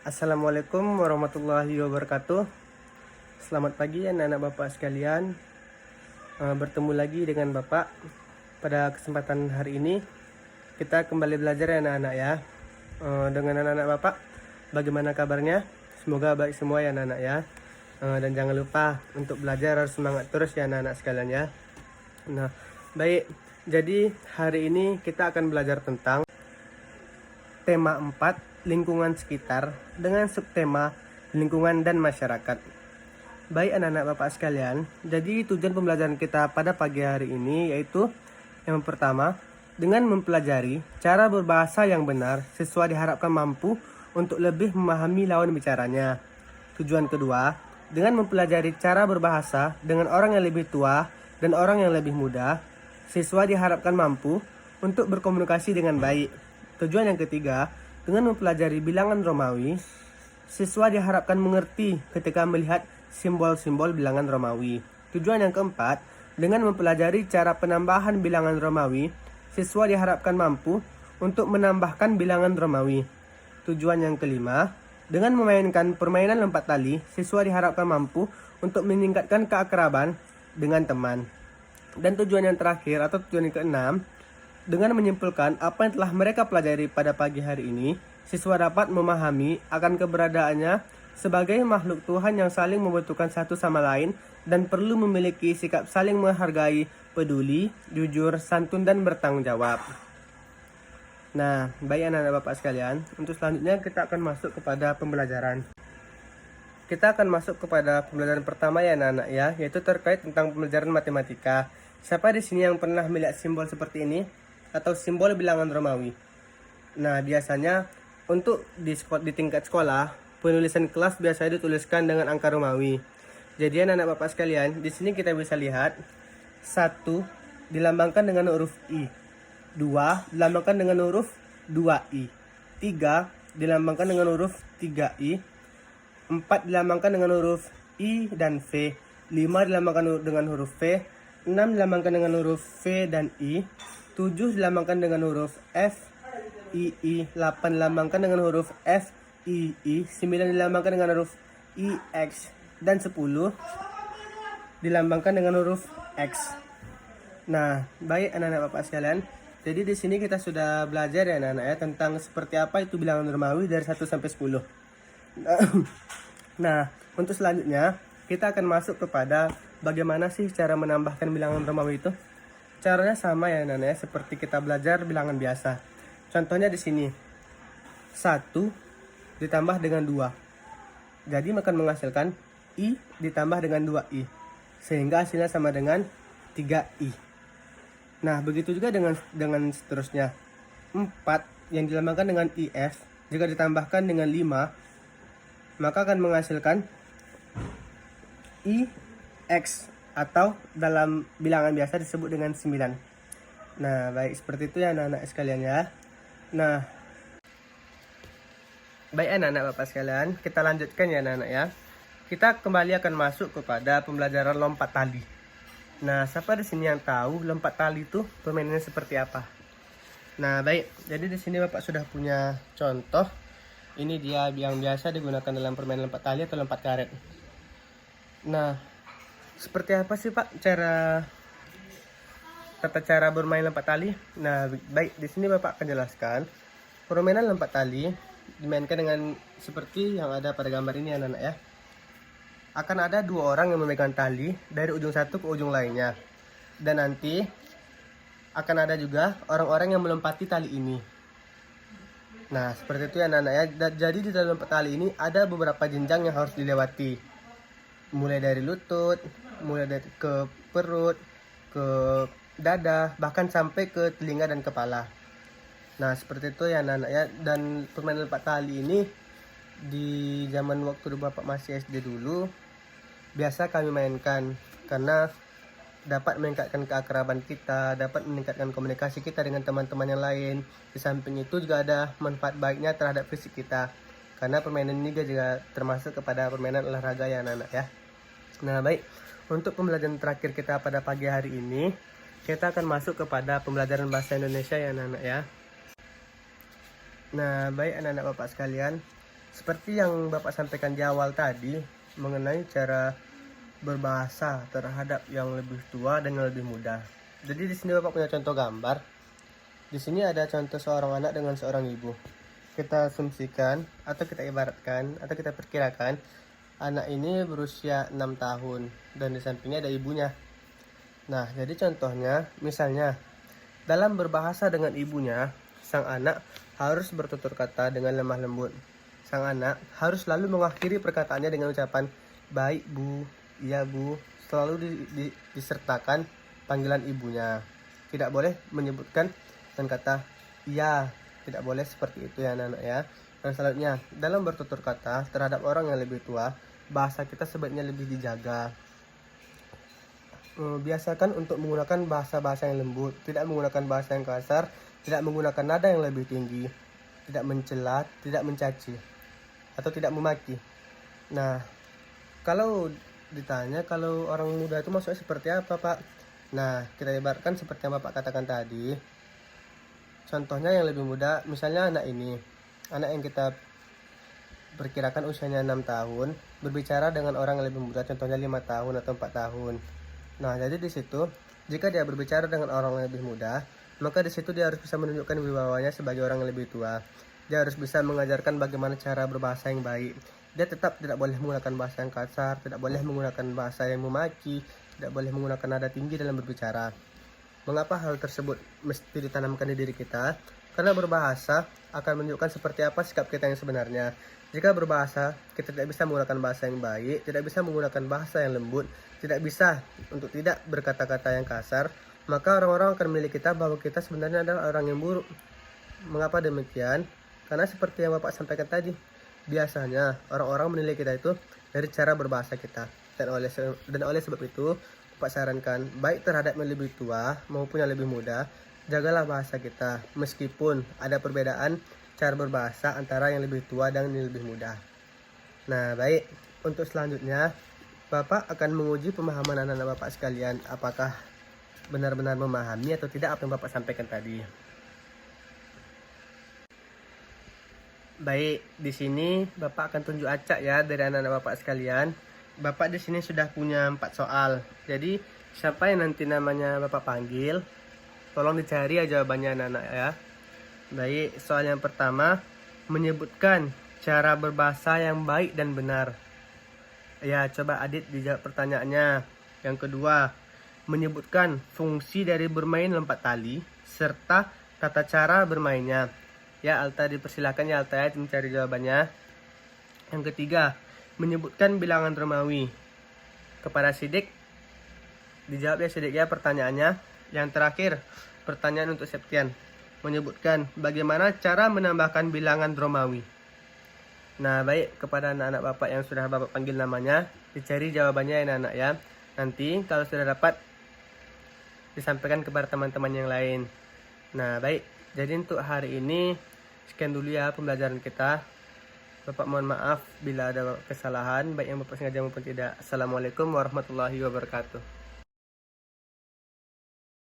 Assalamualaikum warahmatullahi wabarakatuh. Selamat pagi anak-anak Bapak sekalian. Bertemu lagi dengan Bapak pada kesempatan hari ini. Kita kembali belajar ya anak-anak ya. Dengan anak-anak Bapak, bagaimana kabarnya? Semoga baik semua ya anak-anak ya. Dan jangan lupa untuk belajar harus semangat terus ya anak-anak sekalian ya. Nah, baik. Jadi hari ini kita akan belajar tentang tema 4 lingkungan sekitar dengan subtema lingkungan dan masyarakat. Baik anak-anak Bapak sekalian, jadi tujuan pembelajaran kita pada pagi hari ini yaitu yang pertama, dengan mempelajari cara berbahasa yang benar siswa diharapkan mampu untuk lebih memahami lawan bicaranya. Tujuan kedua, dengan mempelajari cara berbahasa dengan orang yang lebih tua dan orang yang lebih muda, siswa diharapkan mampu untuk berkomunikasi dengan baik. Tujuan yang ketiga, dengan mempelajari bilangan Romawi, siswa diharapkan mengerti ketika melihat simbol-simbol bilangan Romawi. Tujuan yang keempat, dengan mempelajari cara penambahan bilangan Romawi, siswa diharapkan mampu untuk menambahkan bilangan Romawi. Tujuan yang kelima, dengan memainkan permainan lompat tali, siswa diharapkan mampu untuk meningkatkan keakraban dengan teman. Dan tujuan yang terakhir atau tujuan yang keenam, dengan menyimpulkan apa yang telah mereka pelajari pada pagi hari ini, siswa dapat memahami akan keberadaannya sebagai makhluk Tuhan yang saling membutuhkan satu sama lain dan perlu memiliki sikap saling menghargai, peduli, jujur, santun, dan bertanggung jawab. Nah, baik anak-anak Bapak sekalian, untuk selanjutnya kita akan masuk kepada pembelajaran. Kita akan masuk kepada pembelajaran pertama ya anak-anak ya, yaitu terkait tentang pembelajaran matematika. Siapa di sini yang pernah melihat simbol seperti ini? Atau simbol bilangan Romawi. Nah, biasanya untuk di tingkat sekolah, penulisan kelas biasanya dituliskan dengan angka Romawi. Jadi anak-anak Bapak sekalian, di sini kita bisa lihat 1 dilambangkan dengan huruf I, 2 dilambangkan dengan huruf 2I, 3 dilambangkan dengan huruf 3I, 4 dilambangkan dengan huruf I dan V, 5 dilambangkan dengan huruf V, 6 dilambangkan dengan huruf V dan I, 7 dilambangkan dengan huruf F, I, 8 dilambangkan dengan huruf F, I, 9 dilambangkan dengan huruf I, X, dan 10 dilambangkan dengan huruf X. Nah, baik anak-anak Bapak sekalian, jadi di sini kita sudah belajar ya anak-anak ya tentang seperti apa itu bilangan Romawi dari 1 sampai 10. Nah, untuk selanjutnya kita akan masuk kepada bagaimana sih cara menambahkan bilangan Romawi itu. Caranya sama ya anak-anak ya, seperti kita belajar bilangan biasa. Contohnya di sini. 1 ditambah dengan 2. Jadi akan menghasilkan I ditambah dengan 2I. Sehingga hasilnya sama dengan 3I. Nah, begitu juga dengan seterusnya. 4 yang dilambangkan dengan IF jika ditambahkan dengan 5 maka akan menghasilkan IX atau dalam bilangan biasa disebut dengan 9. Nah, baik seperti itu ya anak-anak sekalian ya. Nah, baik anak-anak Bapak sekalian, kita lanjutkan ya anak-anak ya. Kita kembali akan masuk kepada pembelajaran lompat tali. Nah, siapa di sini yang tahu lompat tali itu permainannya seperti apa? Nah, baik. Jadi di sini Bapak sudah punya contoh. Ini dia yang biasa digunakan dalam permainan lompat tali atau lompat karet. Nah, seperti apa sih Pak tata cara bermain lompat tali? Nah, baik di sini Bapak akan jelaskan. Permainan lompat tali dimainkan dengan seperti yang ada pada gambar ini anak-anak ya. Akan ada 2 orang yang memegang tali dari ujung satu ke ujung lainnya. Dan nanti akan ada juga orang-orang yang melompati tali ini. Nah, seperti itu ya anak-anak ya. Jadi di dalam lompat tali ini ada beberapa jenjang yang harus dilewati. Mulai dari lutut, mulai dari ke perut, ke dada, bahkan sampai ke telinga dan kepala. Nah, seperti itu ya anak-anak ya. Dan permainan lompat tali ini di zaman waktu Bapak masih SD dulu biasa kami mainkan karena dapat meningkatkan keakraban kita, dapat meningkatkan komunikasi kita dengan teman-teman yang lain. Di samping itu juga ada manfaat baiknya terhadap fisik kita. Karena permainan ini juga termasuk kepada permainan olahraga ya anak-anak ya. Nah, baik. Untuk pembelajaran terakhir kita pada pagi hari ini, kita akan masuk kepada pembelajaran bahasa Indonesia ya anak-anak ya. Nah, baik anak-anak Bapak sekalian. Seperti yang Bapak sampaikan di awal tadi mengenai cara berbahasa terhadap yang lebih tua dan yang lebih muda. Jadi di sini Bapak punya contoh gambar. Di sini ada contoh seorang anak dengan seorang ibu. Kita asumsikan atau kita ibaratkan atau kita perkirakan anak ini berusia 6 tahun dan di sampingnya ada ibunya. Nah, jadi contohnya misalnya dalam berbahasa dengan ibunya, sang anak harus bertutur kata dengan lemah lembut. Sang anak harus selalu mengakhiri perkataannya dengan ucapan baik bu, iya bu, selalu disertakan panggilan ibunya. Tidak boleh menyebutkan dan kata iya, tidak boleh seperti itu ya anak-anak ya. Dan selanjutnya, dalam bertutur kata terhadap orang yang lebih tua, bahasa kita sebaiknya lebih dijaga. Biasakan untuk menggunakan bahasa-bahasa yang lembut, tidak menggunakan bahasa yang kasar, tidak menggunakan nada yang lebih tinggi, tidak mencela, tidak mencaci, atau tidak memaki. Nah, kalau ditanya kalau orang muda itu maksudnya seperti apa, Pak? Nah, kita ibaratkan seperti yang Bapak katakan tadi. Contohnya yang lebih muda, misalnya anak ini, anak yang kita perkirakan usianya 6 tahun, berbicara dengan orang yang lebih muda, contohnya 5 tahun atau 4 tahun. Nah, jadi di situ, jika dia berbicara dengan orang yang lebih muda, maka di situ dia harus bisa menunjukkan wibawanya sebagai orang yang lebih tua. Dia harus bisa mengajarkan bagaimana cara berbahasa yang baik. Dia tetap tidak boleh menggunakan bahasa yang kasar, tidak boleh menggunakan bahasa yang memaki, tidak boleh menggunakan nada tinggi dalam berbicara. Mengapa hal tersebut mesti ditanamkan di diri kita? Karena berbahasa akan menunjukkan seperti apa sikap kita yang sebenarnya. Jika berbahasa, kita tidak bisa menggunakan bahasa yang baik, tidak bisa menggunakan bahasa yang lembut, tidak bisa untuk tidak berkata-kata yang kasar, maka orang-orang akan menilai kita bahwa kita sebenarnya adalah orang yang buruk. Mengapa demikian? Karena seperti yang Bapak sampaikan tadi, biasanya orang-orang menilai kita itu dari cara berbahasa kita. Dan oleh sebab itu, Bapak sarankan baik terhadap yang lebih tua maupun yang lebih muda, jagalah bahasa kita meskipun ada perbedaan cara berbahasa antara yang lebih tua dan yang lebih muda. Nah, baik, untuk selanjutnya Bapak akan menguji pemahaman anak-anak Bapak sekalian, apakah benar-benar memahami atau tidak apa yang Bapak sampaikan tadi. Baik, di sini Bapak akan tunjuk acak ya dari anak-anak Bapak sekalian. Bapak di sini sudah punya 4 soal. Jadi, siapa yang nanti namanya Bapak panggil, tolong dicari ya jawabannya anak-anak ya. Baik, soal yang pertama, menyebutkan cara berbahasa yang baik dan benar. Ya, coba Adit dijawab pertanyaannya. Yang kedua, menyebutkan fungsi dari bermain lompat tali serta tata cara bermainnya. Ya, Alta dipersilakan ya Alta ya mencari jawabannya. Yang ketiga, menyebutkan bilangan Romawi. Kepada Sidik, dijawab ya Sidik ya pertanyaannya. Yang terakhir, pertanyaan untuk Septian. Menyebutkan bagaimana cara menambahkan bilangan Romawi. Nah, baik, kepada anak-anak Bapak yang sudah Bapak panggil namanya, dicari jawabannya ya anak-anak ya. Nanti kalau sudah dapat, disampaikan kepada teman-teman yang lain. Nah, baik, jadi untuk hari ini sekian dulu ya pembelajaran kita. Bapak mohon maaf bila ada kesalahan, baik yang Bapak sengaja maupun tidak. Assalamualaikum warahmatullahi wabarakatuh.